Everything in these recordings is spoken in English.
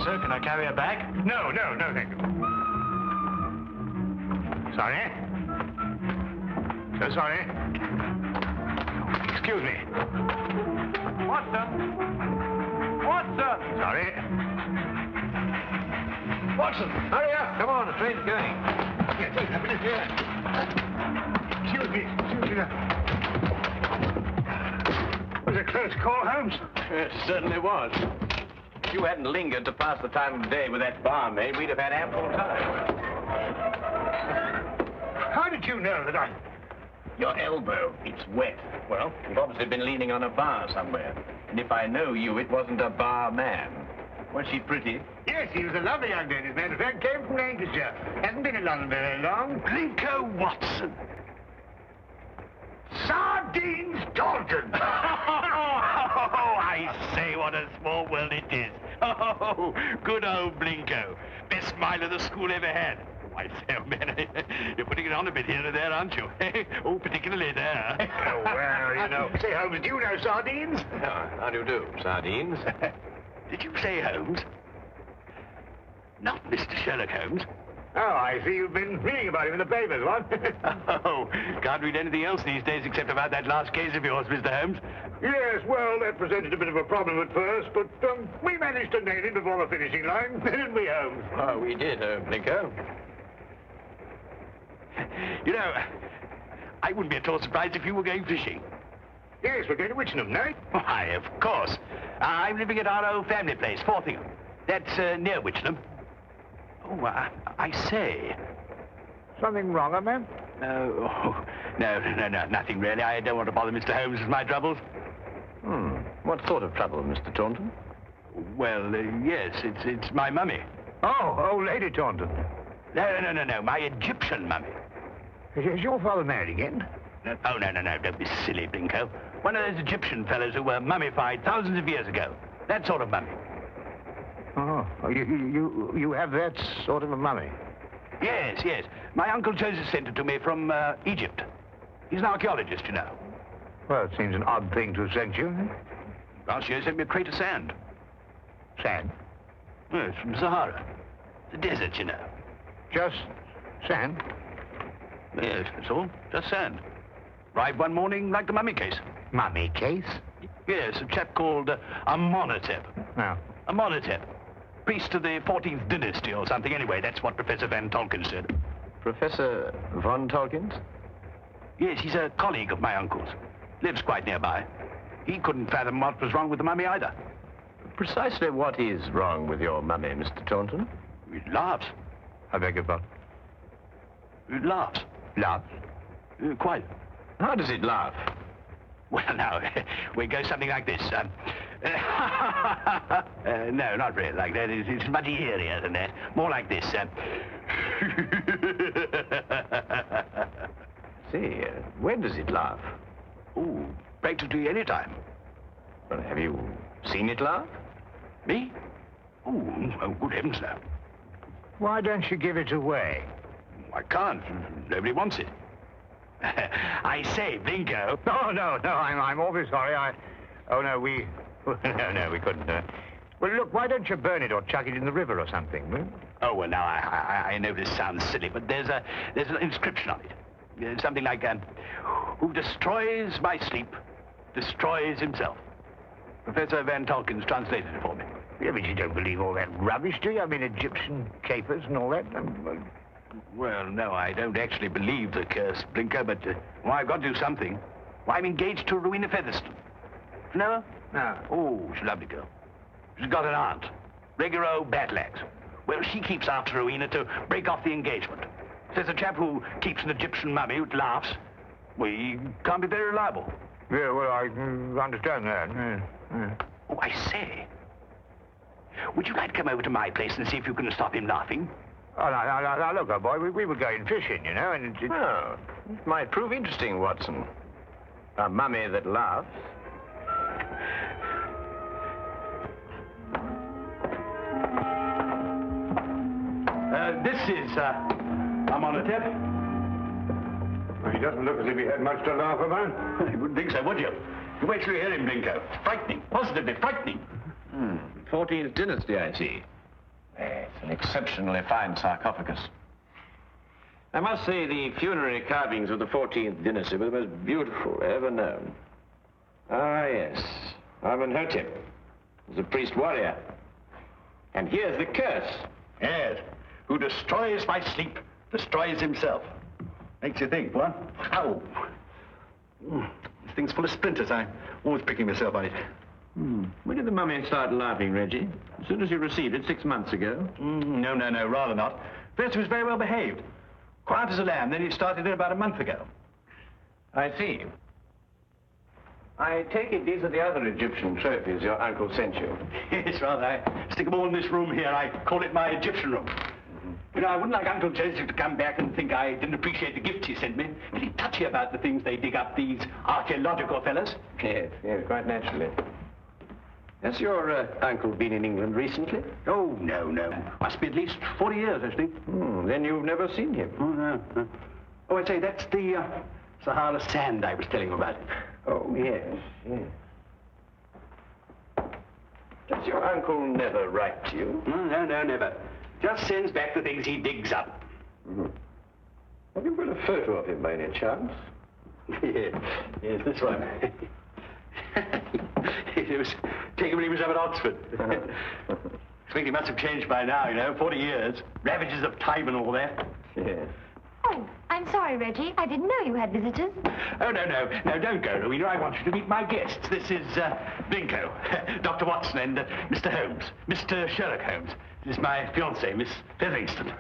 sir. Can I carry a bag? No, thank you. Sorry. So sorry. Excuse me. Watson! Watson! Sorry. Watson, hurry up. Come on, the train's going. Yes, what's happening here? Excuse me. Was it a close call, Holmes? It certainly was. If you hadn't lingered to pass the time of day with that barmaid, we'd have had ample time. How did you know that I... Your elbow, it's wet. Well, you've obviously been leaning on a bar somewhere. And if I know you, it wasn't a bar man. Was she pretty? Yes, he was a lovely young lady, as a matter of fact. Came from Lancashire. Hasn't been in London very long. Blinko Watson. Sardines Dalton. Oh, I say, what a small world it is. Oh, good old Blinko. Best smile of the school ever had. I say, oh, man, you're putting it on a bit here and there, aren't you? Oh, particularly there. Oh, well, you know. Say, Holmes, do you know sardines? How do you do, sardines? Did you say Holmes? Not Mr. Sherlock Holmes. Oh, I see you've been reading about him in the papers, what? Oh, can't read anything else these days except about that last case of yours, Mr. Holmes. Yes, well, that presented a bit of a problem at first, but we managed to nail him before the finishing line, didn't we, Holmes? Oh, we did, Blinko. You know, I wouldn't be at all surprised if you were going fishing. Yes, we're going to Witchenham, no? Why, of course. I'm living at our old family place, Forthingham. That's near Witchenham. Oh, I say. Something wrong, man? No, nothing really. I don't want to bother Mr. Holmes with my troubles. What sort of trouble, Mr. Taunton? Well, yes, it's my mummy. Oh, old Lady Taunton. No, my Egyptian mummy. Is your father married again? Oh, no, don't be silly, Blinko. One of those Egyptian fellows who were mummified thousands of years ago. That sort of mummy. Oh, you have that sort of a mummy? Yes. My Uncle Joseph sent it to me from Egypt. He's an archaeologist, you know. Well, it seems an odd thing to have sent you. Last year he sent me a crate of sand. Sand? Yes, from Sahara. The desert, you know. Just sand? Yes, that's all. Just sand. Arrived one morning like the mummy case. Mummy case? Yes, a chap called Amenhotep. Oh. Amenhotep. Priest of the 14th dynasty or something. Anyway, that's what Professor Van Tolkien said. Professor Von Tolkien? Yes, he's a colleague of my uncle's. Lives quite nearby. He couldn't fathom what was wrong with the mummy either. Precisely what is wrong with your mummy, Mr. Taunton? It laughs. I beg your pardon? It laughs. Laughs? Quite. How does it laugh? Well, now, we go something like this. No, not really like that. It's much eerier than that. More like this. See, when does it laugh? Oh, practically any time. Well, have you seen it laugh? Me? Oh, good heavens, no. Why don't you give it away? I can't. Nobody wants it. I say, Blinko. No, I'm awfully sorry. We couldn't. Well, look, why don't you burn it or chuck it in the river or something? Hmm? Oh, well, now, I know this sounds silly, but there's an inscription on it. Something like, who destroys my sleep, destroys himself. Professor Van Tolkien's translated it for me. Yeah, but you don't believe all that rubbish, do you? I mean, Egyptian capers and all that. Well, no, I don't actually believe the curse, Blinker, but I've got to do something. Well, I'm engaged to Rowena Featherstone. No? No. Oh, she's a lovely girl. She's got an aunt, regular old battle axe. Well, she keeps after Rowena to break off the engagement. Says a chap who keeps an Egyptian mummy who laughs, well, he can't be very reliable. Yeah, well, I understand that. Yeah. Oh, I say. Would you like to come over to my place and see if you can stop him laughing? Oh, now, look, old boy, we were going fishing, you know, and Oh, it might prove interesting, Watson. A mummy that laughs. This is, Amenhotep. Well, he doesn't look as if he had much to laugh about. You wouldn't think so, would you? You wait till you hear him, Blinko. Frightening, positively frightening. 14th dynasty, I see. An exceptionally fine sarcophagus. I must say the funerary carvings of the 14th dynasty were the most beautiful ever known. Ah, yes. Amenhotep was a priest warrior. And here's the curse. Yes. Who destroys by sleep, destroys himself. Makes you think, what? Ow. This thing's full of splinters. I'm always pricking myself on it. When did the mummy start laughing, Reggie? As soon as you received it 6 months ago? No, rather not. First, he was very well behaved. Quiet as a lamb. Then he started in about a month ago. I see. I take it these are the other Egyptian trophies your uncle sent you. Yes, rather. I stick them all in this room here. I call it my Egyptian room. You know, I wouldn't like Uncle Joseph to come back and think I didn't appreciate the gifts he sent me. Pretty touchy about the things they dig up, these archaeological fellas. Yes, quite naturally. Has your uncle been in England recently? Oh, no. Must be at least 40 years, I think. Then you've never seen him? Oh, no. Oh, I say, that's the Sahara sand I was telling you about. Oh, yes. Does your uncle never write to you? No, never. Just sends back the things he digs up. Have you got a photo of him by any chance? Yes, this one. It was taken when he was up at Oxford. I think he must have changed by now, you know, 40 years. Ravages of time and all that. Yes. Oh, I'm sorry, Reggie. I didn't know you had visitors. Oh, no, don't go, Rowena. I want you to meet my guests. This is, Bingo, Dr. Watson and Mr. Holmes, Mr. Sherlock Holmes. This is my fiancée, Miss Featherington.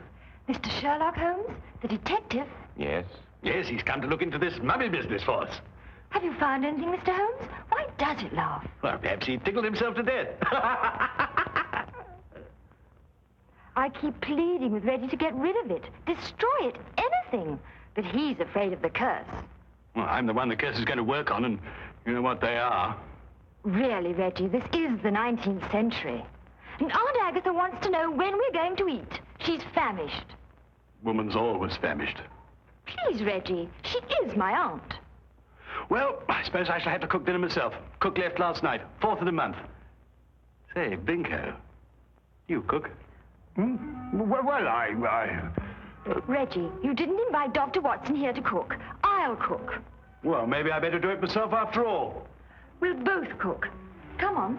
Mr. Sherlock Holmes, the detective? Yes. Yes, he's come to look into this mummy business for us. Have you found anything, Mr. Holmes? Why does it laugh? Well, perhaps he tickled himself to death. I keep pleading with Reggie to get rid of it, destroy it, anything. But he's afraid of the curse. Well, I'm the one the curse is going to work on, and you know what they are. Really, Reggie, this is the 19th century. And Aunt Agatha wants to know when we're going to eat. She's famished. Woman's always famished. Please, Reggie, she is my aunt. Well, I suppose I shall have to cook dinner myself. Cook left last night, 4th of the month. Say, Bingo, you cook? Well, Reggie, you didn't invite Dr. Watson here to cook. I'll cook. Well, maybe I better do it myself after all. We'll both cook. Come on.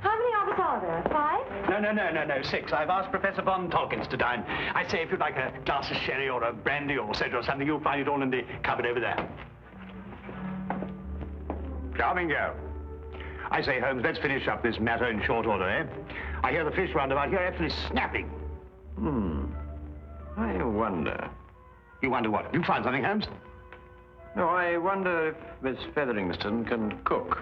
How many of us are there? 5? No, 6. I've asked Professor Von Tolkins to dine. I say, if you'd like a glass of sherry or a brandy or soda or something, you'll find it all in the cupboard over there. Charming girl. I say, Holmes, let's finish up this matter in short order, eh? I hear the fish round about here absolutely snapping. I wonder. You wonder what? You find something, Holmes? No, I wonder if Miss Featherington can cook.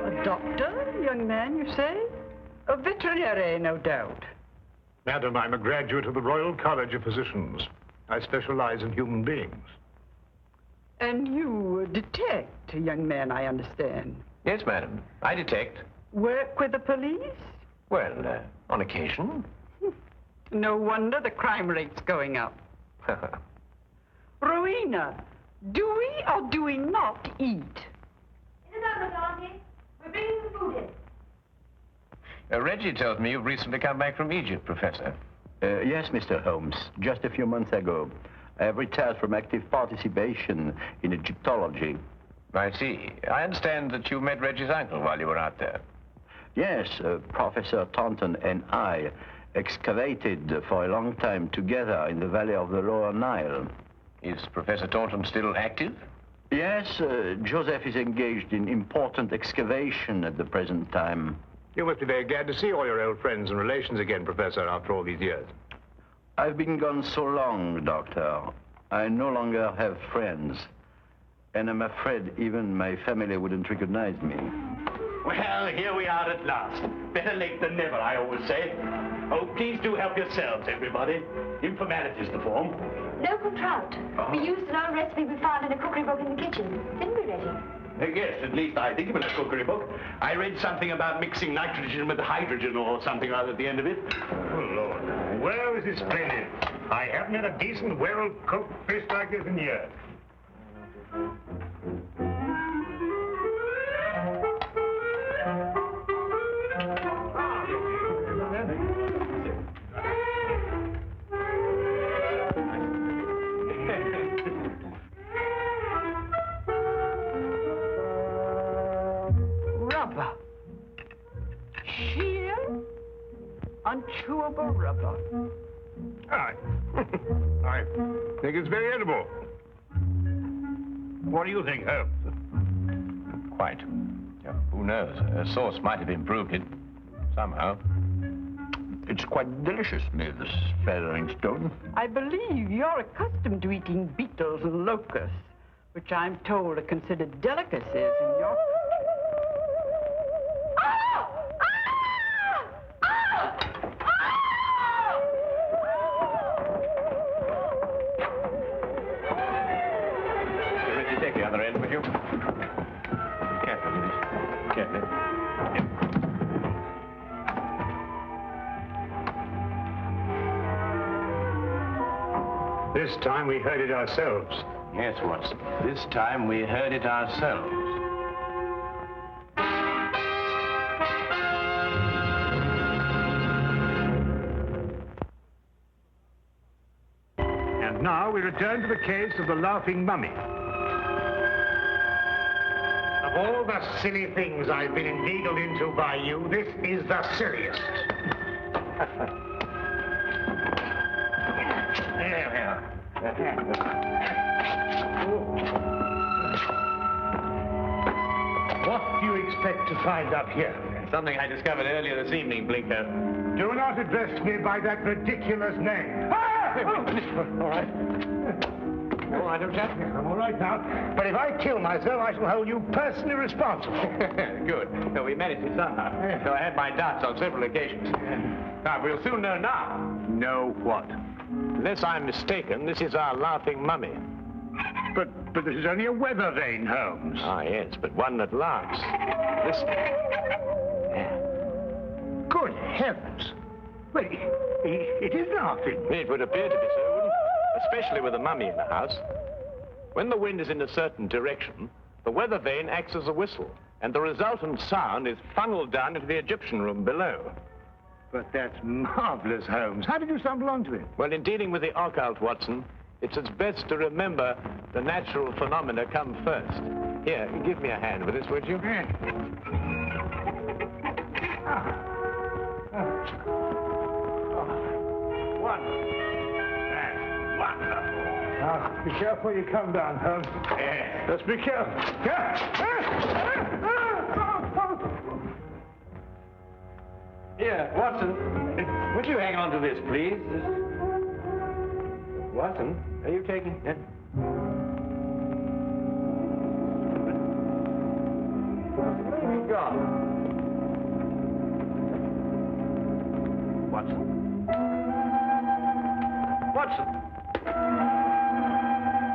A doctor, young man, you say? A veterinary, no doubt. Madam, I'm a graduate of the Royal College of Physicians. I specialize in human beings. And you detect, young man, I understand. Yes, madam. I detect. Work with the police? Well, on occasion. No wonder the crime rate's going up. Rowena, do we or do we not eat? In the number, Auntie. We're bringing the food in. Reggie tells me you've recently come back from Egypt, Professor. Yes, Mr. Holmes. Just a few months ago. I have retired from active participation in Egyptology. I see. I understand that you met Reggie's uncle while you were out there. Yes, Professor Taunton and I excavated for a long time together in the valley of the Lower Nile. Is Professor Taunton still active? Yes, Joseph is engaged in important excavation at the present time. You must be very glad to see all your old friends and relations again, Professor, after all these years. I've been gone so long, Doctor. I no longer have friends. And I'm afraid even my family wouldn't recognize me. Well, here we are at last. Better late than never, I always say. Oh, please do help yourselves, everybody. Informalities to form. Local trout. We used an old recipe we found in a cookery book in the kitchen. Didn't we, Reggie? Yes, at least I think it was a cookery book. I read something about mixing nitrogen with hydrogen or something rather at the end of it. Oh, Lord. Well, this is splendid. I haven't had a decent, well-cooked fish like this in years. Rubber. Sheer, unchewable rubber. I think it's very edible. What do you think, Holmes? Quite. Yeah, who knows? A sauce might have improved it somehow. It's quite delicious, Miss Featheringstone. I believe you're accustomed to eating beetles and locusts, which I'm told are considered delicacies in your country. Take the other end, would you? Carefully, please. Carefully. Yep. This time we heard it ourselves. Yes, Watson. This time we heard it ourselves. And now we return to the case of the Laughing Mummy. Of all the silly things I've been inveigled into by you, this is the silliest. What do you expect to find up here? Something I discovered earlier this evening, Blinker. Do not address me by that ridiculous name. All right. All right, old chap. I'm all right now. But if I kill myself, I shall hold you personally responsible. Good. So we managed it somehow. So I had my doubts on several occasions. Now, we'll soon know now. Know what? Unless I'm mistaken, this is our laughing mummy. But this is only a weather vane, Holmes. Ah, yes, but one that laughs. Listen. Yeah. Good heavens. Well, it is laughing. It would appear to be so, wouldn't it? Especially with a mummy in the house. When the wind is in a certain direction, the weather vane acts as a whistle, and the resultant sound is funneled down into the Egyptian room below. But that's marvelous, Holmes. How did you stumble onto it? Well, in dealing with the occult, Watson, it's best to remember the natural phenomena come first. Here, give me a hand with this, would you? Wonderful. That's wonderful. Now, be careful you come down, Holmes. Let's be careful. Here, Watson, would you hang on to this, please? Watson, are you taking it? Where have you gone? Watson? Watson?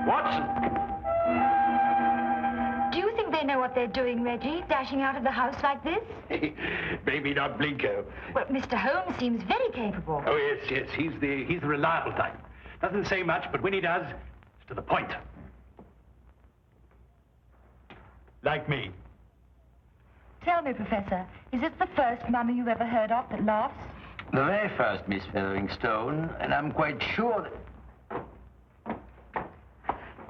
Watson? Do you think they know what they're doing, Reggie, dashing out of the house like this? Maybe not Blinko. Well, Mr. Holmes seems very capable. Oh, yes. He's the reliable type. Doesn't say much, but when he does, it's to the point. Like me. Tell me, Professor, is this the first mummy you ever heard of that laughs? The very first, Miss Featheringstone, and I'm quite sure that...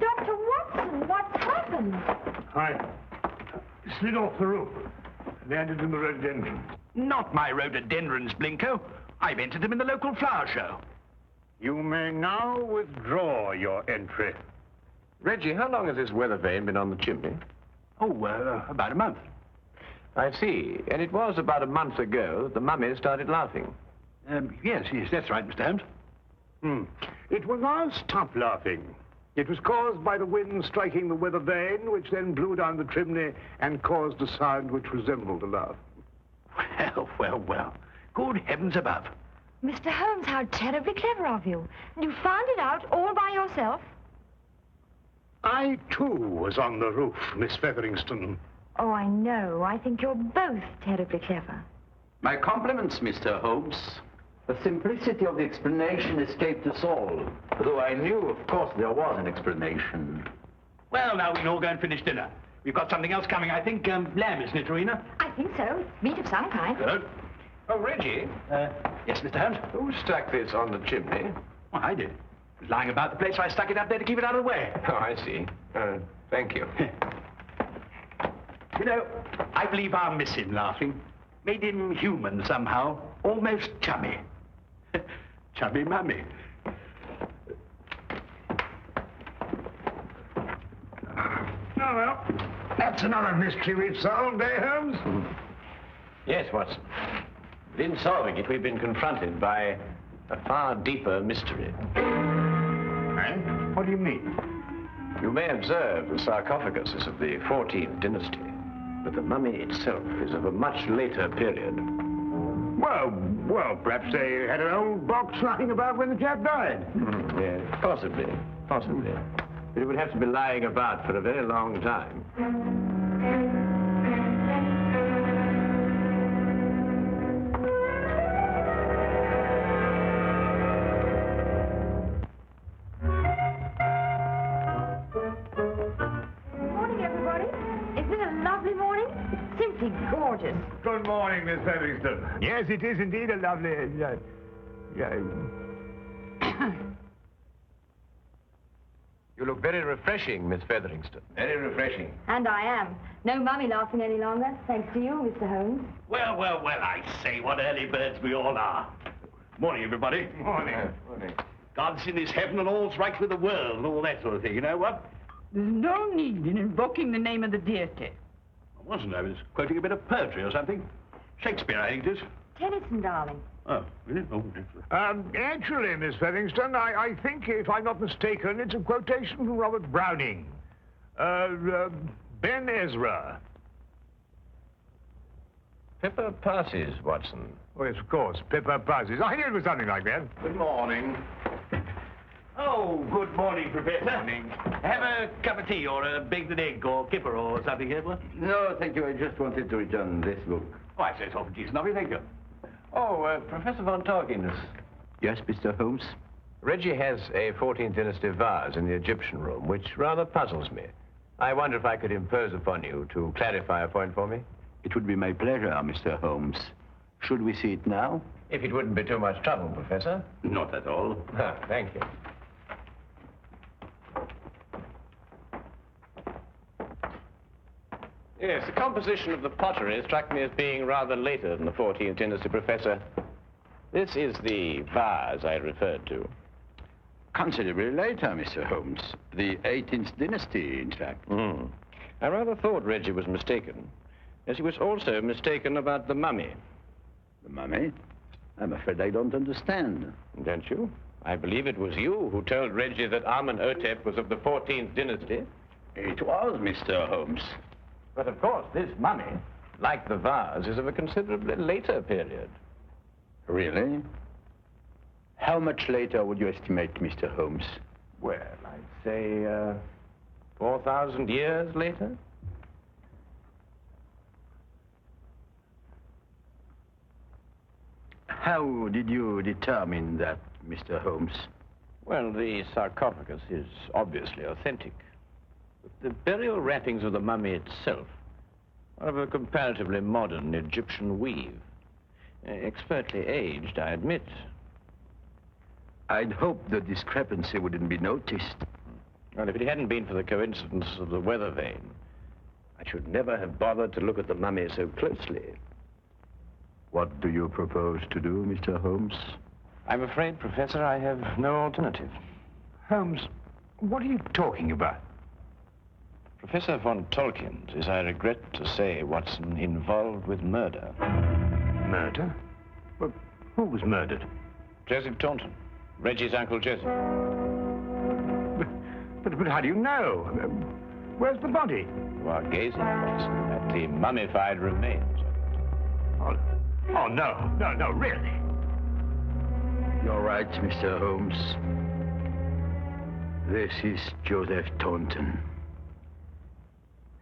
Dr. Watson, what's happened? I slid off the roof. Landed in the rhododendron. Not my rhododendrons, Blinko. I've entered them in the local flower show. You may now withdraw your entry. Reggie, how long has this weather vane been on the chimney? Oh, about a month. I see. And it was about a month ago that the mummy started laughing. Yes, that's right, Mr. Holmes. It will now stop laughing. It was caused by the wind striking the weather vane, which then blew down the chimney and caused a sound which resembled a laugh. Well. Good heavens above. Mr. Holmes, how terribly clever of you. You found it out all by yourself? I, too, was on the roof, Miss Featheringstone. Oh, I know. I think you're both terribly clever. My compliments, Mr. Holmes. The simplicity of the explanation escaped us all, though I knew, of course, there was an explanation. Well, now we can all go and finish dinner. We've got something else coming, I think. Lamb, isn't it, Rowena? I think so. Meat of some kind. Good. Oh, Reggie, Yes, Mr. Holmes? who stuck this on the chimney? Well, I did. It was lying about the place, so I stuck it up there to keep it out of the way. Oh, I see. Thank you. You know, I believe I'll miss him laughing. Made him human somehow. Almost chummy. Chummy mummy. Oh, well, that's another mystery we've solved, eh, Holmes? Yes, Watson. But in solving it, we've been confronted by a far deeper mystery. Eh? What do you mean? You may observe the sarcophagus is of the 14th dynasty, but the mummy itself is of a much later period. Well, perhaps they had an old box lying about when the chap died. Yes, possibly. But it would have to be lying about for a very long time. Morning, everybody. Isn't it a lovely morning? It's simply gorgeous. Good morning, Miss Featherington. Yes, it is indeed a lovely... You look very refreshing, Miss Featherington. Very refreshing. And I am. No mummy laughing any longer, thanks to you, Mr. Holmes. Well, I say, what early birds we all are. Morning, everybody. Morning. Morning. God's in his heaven and all's right with the world and all that sort of thing, you know what? There's no need in invoking the name of the deity. I wasn't. I was quoting a bit of poetry or something. Shakespeare, I think it is. Tennyson, darling. Oh, really? Oh, excellent. Actually, Miss Featherington, I think, if I'm not mistaken, it's a quotation from Robert Browning. Ben Ezra. Pippa passes, Watson. Oh, yes, of course. Pippa passes. I knew it was something like that. Good morning. Oh, good morning, Professor. Morning. Have a cup of tea or a baked egg or kipper or something here, what? No, thank you. I just wanted to return this book. Oh, I say it's awful decent of you, thank you. Oh, Professor von Torkins. Yes, Mr. Holmes? Reggie has a 14th dynasty vase in the Egyptian room, which rather puzzles me. I wonder if I could impose upon you to clarify a point for me? It would be my pleasure, Mr. Holmes. Should we see it now? If it wouldn't be too much trouble, Professor. Not at all. Thank you. Yes, the composition of the pottery struck me as being rather later than the 14th dynasty, Professor. This is the vase I referred to. Considerably later, Mr. Holmes. The 18th dynasty, in fact. I rather thought Reggie was mistaken, as he was also mistaken about the mummy. The mummy? I'm afraid I don't understand. Don't you? I believe it was you who told Reggie that Amenhotep was of the 14th dynasty. It was, Mr. Holmes. But of course, this mummy, like the vase, is of a considerably later period. Really? How much later would you estimate, Mr. Holmes? Well, I'd say 4,000 years later. How did you determine that, Mr. Holmes? Well, the sarcophagus is obviously authentic. The burial wrappings of the mummy itself are of a comparatively modern Egyptian weave. Expertly aged, I admit. I'd hoped the discrepancy wouldn't be noticed. Well, if it hadn't been for the coincidence of the weather vane, I should never have bothered to look at the mummy so closely. What do you propose to do, Mr. Holmes? I'm afraid, Professor, I have no alternative. Holmes, what are you talking about? Professor von Tolkien is, I regret to say, Watson, involved with murder. Murder? Well, who was murdered? Joseph Taunton, Reggie's Uncle Joseph. But how do you know? Where's the body? You are gazing, Watson, at the mummified remains. Oh, no, really. You're right, Mr. Holmes. This is Joseph Taunton.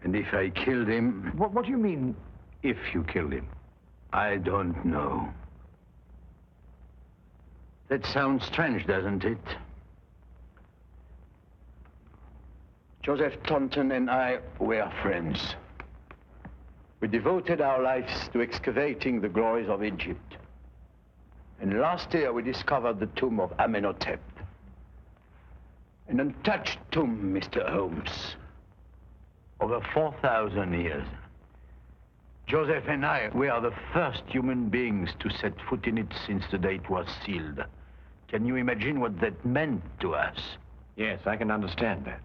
And if I killed him... What do you mean, if you killed him? I don't know. That sounds strange, doesn't it? Joseph Taunton and I were friends. We devoted our lives to excavating the glories of Egypt. And last year we discovered the tomb of Amenhotep. An untouched tomb, Mr. Holmes. Over 4,000 years. Joseph and I were the first human beings to set foot in it since the day it was sealed. Can you imagine what that meant to us? Yes, I can understand that.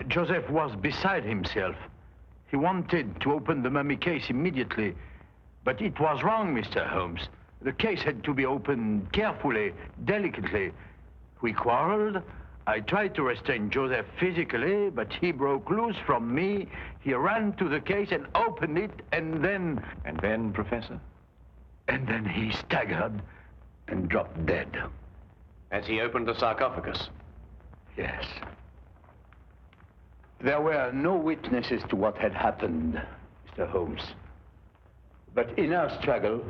Joseph was beside himself. He wanted to open the mummy case immediately, but it was wrong, Mr. Holmes. The case had to be opened carefully, delicately. We quarreled. I tried to restrain Joseph physically, but he broke loose from me. He ran to the case and opened it, and then... And then, Professor? And then he staggered and dropped dead. As he opened the sarcophagus? Yes. There were no witnesses to what had happened, Mr. Holmes. But in our struggle,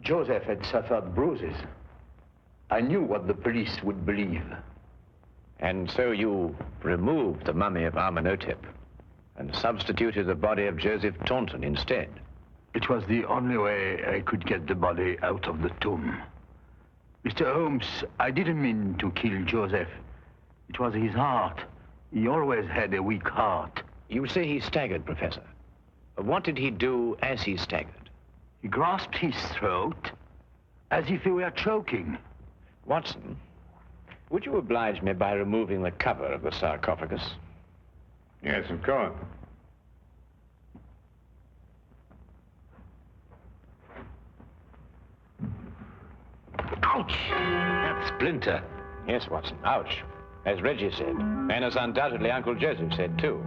Joseph had suffered bruises. I knew what the police would believe. And so you removed the mummy of Amenhotep and substituted the body of Joseph Taunton instead? It was the only way I could get the body out of the tomb. Mr. Holmes, I didn't mean to kill Joseph. It was his heart. He always had a weak heart. You say he staggered, Professor. What did he do as he staggered? He grasped his throat as if he were choking. Watson, would you oblige me by removing the cover of the sarcophagus? Yes, of course. Ouch! That splinter. Yes, Watson, ouch. As Reggie said, and as undoubtedly Uncle Joseph said, too.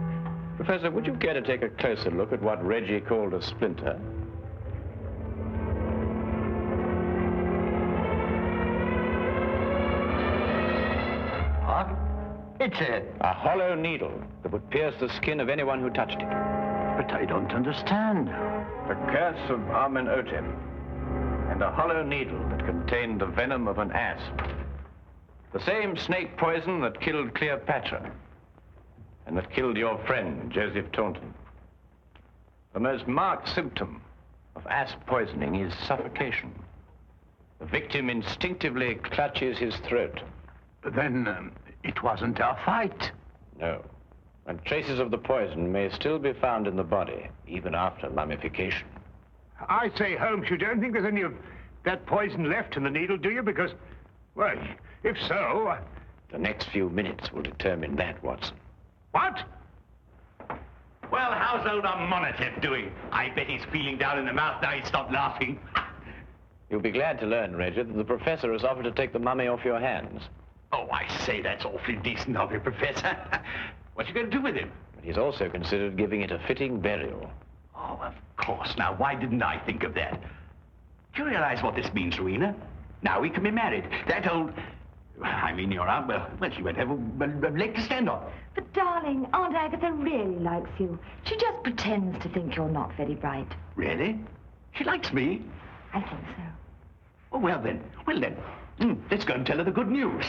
Professor, would you care to take a closer look at what Reggie called a splinter? What? It's a hollow needle that would pierce the skin of anyone who touched it. But I don't understand. The curse of Amenhotep, and a hollow needle that contained the venom of an asp. The same snake poison that killed Cleopatra, and that killed your friend, Joseph Taunton. The most marked symptom of asp poisoning is suffocation. The victim instinctively clutches his throat. But then, it wasn't our fight. No. And traces of the poison may still be found in the body, even after mummification. I say, Holmes, you don't think there's any of that poison left in the needle, do you? Because, well, if so... The next few minutes will determine that, Watson. What? Well, how's old Amenhotep doing? I bet he's feeling down in the mouth now he's stopped laughing. You'll be glad to learn, Reggie, that the professor has offered to take the mummy off your hands. Oh, I say, that's awfully decent of you, Professor. What you going to do with him? But he's also considered giving it a fitting burial. Oh, of course. Now, why didn't I think of that? Do you realize what this means, Rowena? Now we can be married. That old... I mean, your aunt, well, she won't have a leg to stand on. But, darling, Aunt Agatha really likes you. She just pretends to think you're not very bright. Really? She likes me? I think so. Oh, well then. Let's go and tell her the good news.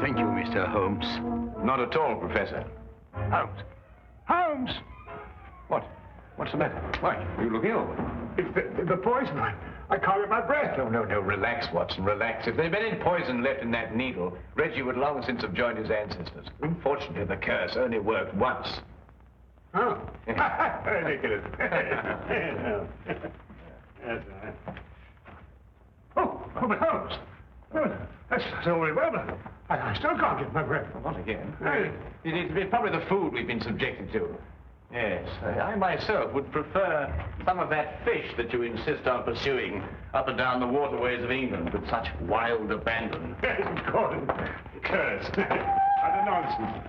Thank you, Mr. Holmes. Not at all, Professor. Holmes! Holmes! What? What's the matter? Why, you look ill. It's the poison. I can't get my breath. No, relax, Watson, relax. If there'd been any poison left in that needle, Reggie would long since have joined his ancestors. Unfortunately, the curse only worked once. Oh. Ridiculous. But Holmes. That's all very well, but I still can't get my breath. Not again. It's probably the food we've been subjected to. Yes, I myself would prefer some of that fish that you insist on pursuing up and down the waterways of England with such wild abandon. Yes, of course. Curse. What a nonsense.